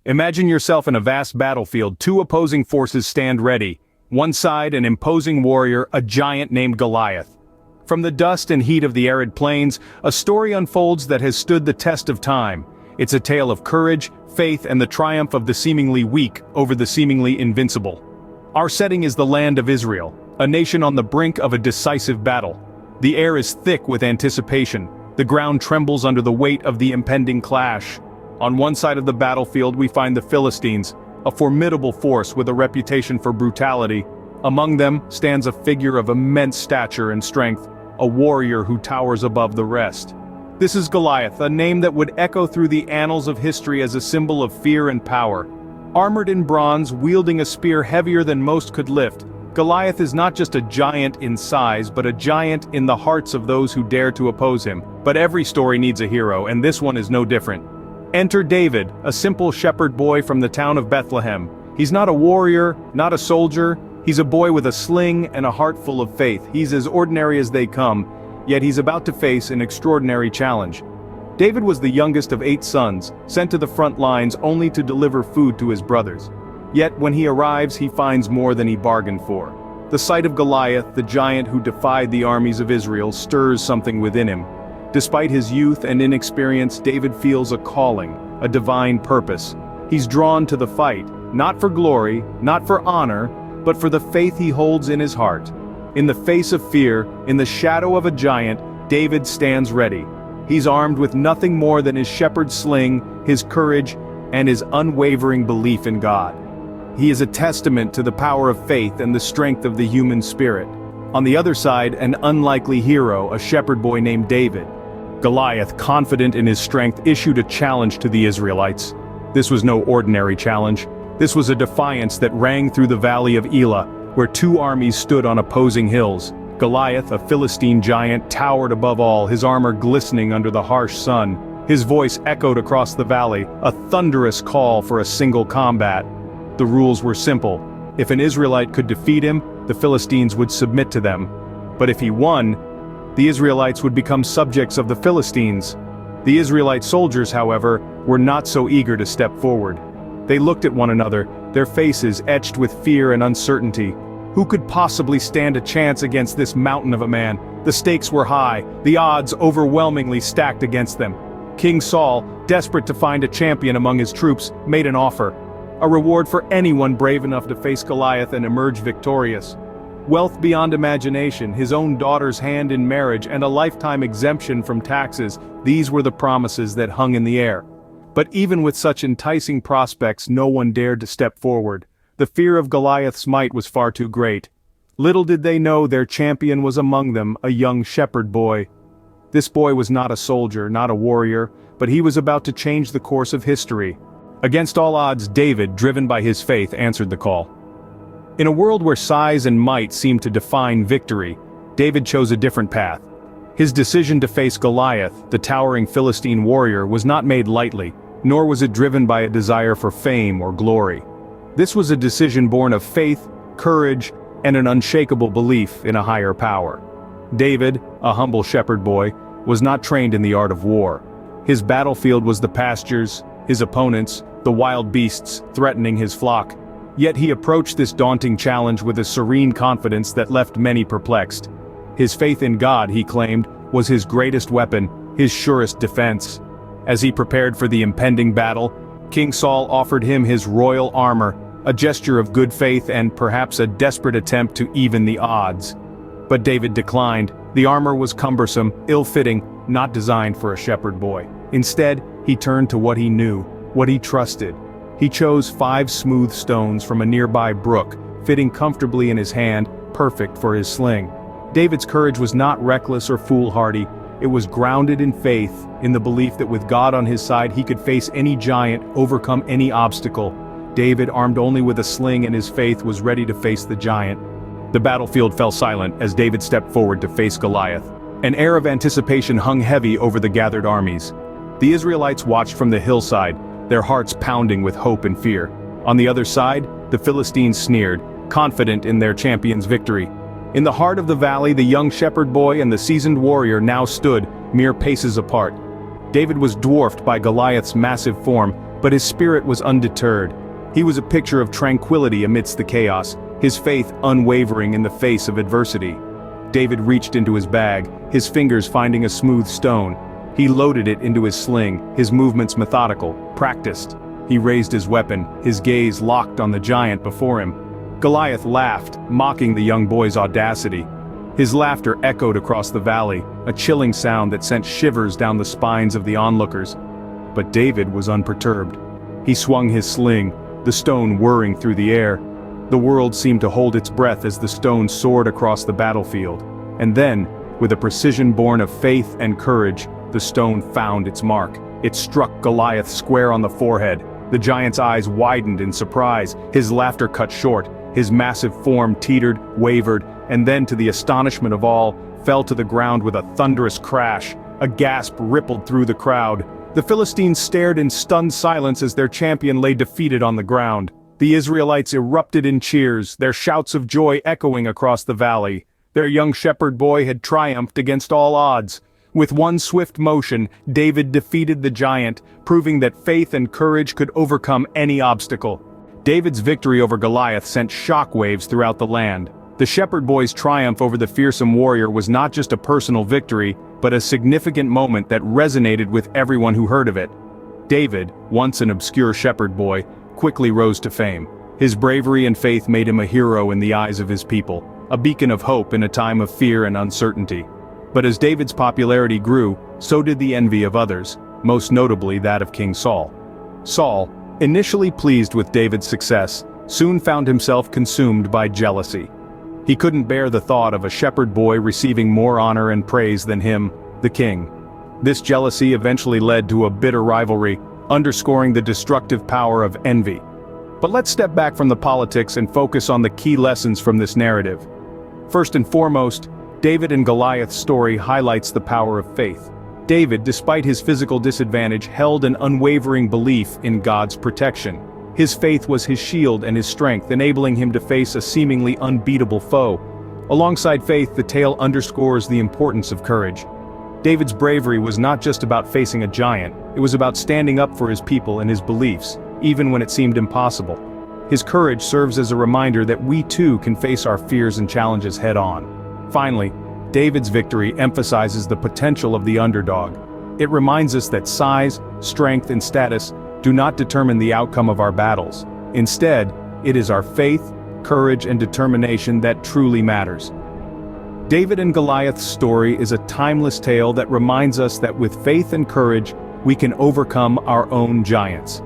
Imagine yourself in a vast battlefield. Two opposing forces stand ready. One side, an imposing warrior, a giant named Goliath. From the dust and heat of the arid plains, a story unfolds that has stood the test of time. It's a tale of courage, faith, and the triumph of the seemingly weak over the seemingly invincible. Our setting is the land of Israel, a nation on the brink of a decisive battle. The air is thick with anticipation. The ground trembles under the weight of the impending clash. On one side of the battlefield we find the Philistines, a formidable force with a reputation for brutality. Among them stands a figure of immense stature and strength, a warrior who towers above the rest. This is Goliath, a name that would echo through the annals of history as a symbol of fear and power. Armored in bronze, wielding a spear heavier than most could lift, Goliath is not just a giant in size, but a giant in the hearts of those who dare to oppose him. But every story needs a hero, and this one is no different. Enter David, a simple shepherd boy from the town of Bethlehem. He's not a warrior, not a soldier. He's a boy with a sling and a heart full of faith. He's as ordinary as they come, yet he's about to face an extraordinary challenge. David was the youngest of 8 sons, sent to the front lines only to deliver food to his brothers. Yet when he arrives, he finds more than he bargained for. The sight of Goliath, the giant who defied the armies of Israel, stirs something within him. Despite his youth and inexperience, David feels a calling, a divine purpose. He's drawn to the fight, not for glory, not for honor, but for the faith he holds in his heart. In the face of fear, in the shadow of a giant, David stands ready. He's armed with nothing more than his shepherd's sling, his courage, and his unwavering belief in God. He is a testament to the power of faith and the strength of the human spirit. On the other side, an unlikely hero, a shepherd boy named David. Goliath, confident in his strength, issued a challenge to the Israelites. This was no ordinary challenge. This was a defiance that rang through the valley of Elah, where 2 armies stood on opposing hills. Goliath, a Philistine giant, towered above all, his armor glistening under the harsh sun. His voice echoed across the valley, a thunderous call for a single combat. The rules were simple. If an Israelite could defeat him, the Philistines would submit to them. But if he won, the Israelites would become subjects of the Philistines. The Israelite soldiers, however, were not so eager to step forward. They looked at one another, their faces etched with fear and uncertainty. Who could possibly stand a chance against this mountain of a man? The stakes were high, the odds overwhelmingly stacked against them. King Saul, desperate to find a champion among his troops, made an offer. A reward for anyone brave enough to face Goliath and emerge victorious. Wealth beyond imagination, his own daughter's hand in marriage, and a lifetime exemption from taxes, these were the promises that hung in the air. But even with such enticing prospects, no one dared to step forward. The fear of Goliath's might was far too great. Little did they know their champion was among them, a young shepherd boy. This boy was not a soldier, not a warrior, but he was about to change the course of history. Against all odds, David, driven by his faith, answered the call. In a world where size and might seemed to define victory, David chose a different path. His decision to face Goliath, the towering Philistine warrior, was not made lightly, nor was it driven by a desire for fame or glory. This was a decision born of faith, courage, and an unshakable belief in a higher power. David, a humble shepherd boy, was not trained in the art of war. His battlefield was the pastures, his opponents, the wild beasts threatening his flock. Yet he approached this daunting challenge with a serene confidence that left many perplexed. His faith in God, he claimed, was his greatest weapon, his surest defense. As he prepared for the impending battle, King Saul offered him his royal armor, a gesture of good faith and perhaps a desperate attempt to even the odds. But David declined. The armor was cumbersome, ill-fitting, not designed for a shepherd boy. Instead, he turned to what he knew, what he trusted. He chose 5 smooth stones from a nearby brook, fitting comfortably in his hand, perfect for his sling. David's courage was not reckless or foolhardy. It was grounded in faith, in the belief that with God on his side he could face any giant, overcome any obstacle. David, armed only with a sling and his faith, was ready to face the giant. The battlefield fell silent as David stepped forward to face Goliath. An air of anticipation hung heavy over the gathered armies. The Israelites watched from the hillside, their hearts pounding with hope and fear. On the other side, the Philistines sneered, confident in their champion's victory. In the heart of the valley, the young shepherd boy and the seasoned warrior now stood, mere paces apart. David was dwarfed by Goliath's massive form, But his spirit was undeterred. He was a picture of tranquility amidst the chaos, his faith unwavering in the face of adversity. David reached into his bag, his fingers finding a smooth stone. He loaded it into his sling, his movements methodical, practiced. He raised his weapon, his gaze locked on the giant before him. Goliath laughed, mocking the young boy's audacity. His laughter echoed across the valley, a chilling sound that sent shivers down the spines of the onlookers. But David was unperturbed. He swung his sling, the stone whirring through the air. The world seemed to hold its breath as the stone soared across the battlefield. And then, with a precision born of faith and courage, the stone found its mark. It struck Goliath square on the forehead. The giant's eyes widened in surprise, his laughter cut short, his massive form teetered, wavered, and then, to the astonishment of all, fell to the ground with a thunderous crash. A gasp rippled through the crowd. The Philistines stared in stunned silence as their champion lay defeated on the ground. The Israelites erupted in cheers, their shouts of joy echoing across the valley. Their young shepherd boy had triumphed against all odds. With one swift motion, David defeated the giant, proving that faith and courage could overcome any obstacle. David's victory over Goliath sent shockwaves throughout the land. The shepherd boy's triumph over the fearsome warrior was not just a personal victory, but a significant moment that resonated with everyone who heard of it. David, once an obscure shepherd boy, quickly rose to fame. His bravery and faith made him a hero in the eyes of his people, a beacon of hope in a time of fear and uncertainty. But as David's popularity grew, so did the envy of others, most notably that of King Saul. Saul, initially pleased with David's success, soon found himself consumed by jealousy. He couldn't bear the thought of a shepherd boy receiving more honor and praise than him, the king. This jealousy eventually led to a bitter rivalry, underscoring the destructive power of envy. But let's step back from the politics and focus on the key lessons from this narrative. First and foremost, David and Goliath's story highlights the power of faith. David, despite his physical disadvantage, held an unwavering belief in God's protection. His faith was his shield and his strength, enabling him to face a seemingly unbeatable foe. Alongside faith, the tale underscores the importance of courage. David's bravery was not just about facing a giant, it was about standing up for his people and his beliefs, even when it seemed impossible. His courage serves as a reminder that we too can face our fears and challenges head-on. Finally, David's victory emphasizes the potential of the underdog. It reminds us that size, strength, and status do not determine the outcome of our battles. Instead, it is our faith, courage, and determination that truly matters. David and Goliath's story is a timeless tale that reminds us that with faith and courage, we can overcome our own giants.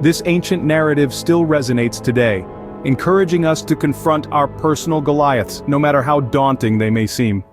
This ancient narrative still resonates today, encouraging us to confront our personal Goliaths, no matter how daunting they may seem.